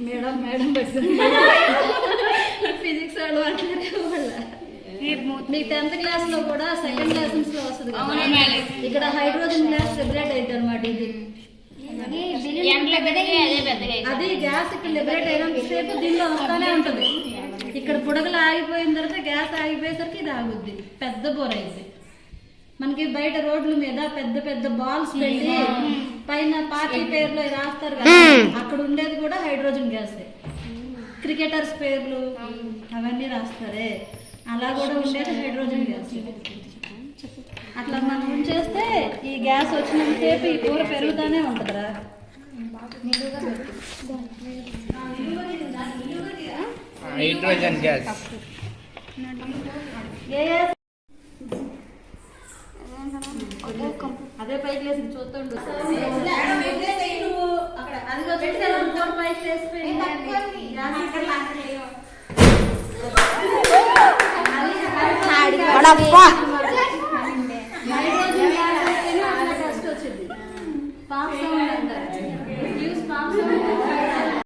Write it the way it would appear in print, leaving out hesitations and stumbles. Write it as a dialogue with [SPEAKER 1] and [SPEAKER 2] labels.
[SPEAKER 1] Madam madam physics వాళ్ళు అంటారు వాళ్ళ మీ 10th క్లాస్ లో కూడా సెకండ్ లెసన్స్ లో వస్తుంది ఇక్కడ హైడ్రోజన్ గ్యాస్ లిబరేట్ అవుతుంది అనమాట. ఇది అది గ్యాస్ ఇక్కడ లిబరేట్ అయినంత సేపు దీనిలో వస్తానే ఉంటది. ఇక్కడ బుడగలు ఆగిపోయిన తర్వాత గ్యాస్ ఆగిపోయేసరికి ఇది ఆగుద్ది. పెద్ద బోర్ అయితే మనకి బయట రోడ్ల మీద పెద్ద పెద్ద బాల్స్ పెట్టి పైన పార్టీ పేర్లు రాస్తారు కదా, అక్కడ ఉండేది కూడా హైడ్రోజన్ గ్యాసే. క్రికెటర్స్ పేర్లు అవన్నీ రాస్తారే, అలా కూడా ఉండేది హైడ్రోజన్ గ్యాస్. అట్లా మనం ఉంచేస్తే ఈ గ్యాస్ వచ్చినంతసేపు ఈ కూర పెరుగుతానే ఉంటుందిరా.
[SPEAKER 2] హైడ్రోజన్ గ్యాస్
[SPEAKER 1] అదే పైకి లేసి చూస్తుండు. వచ్చింది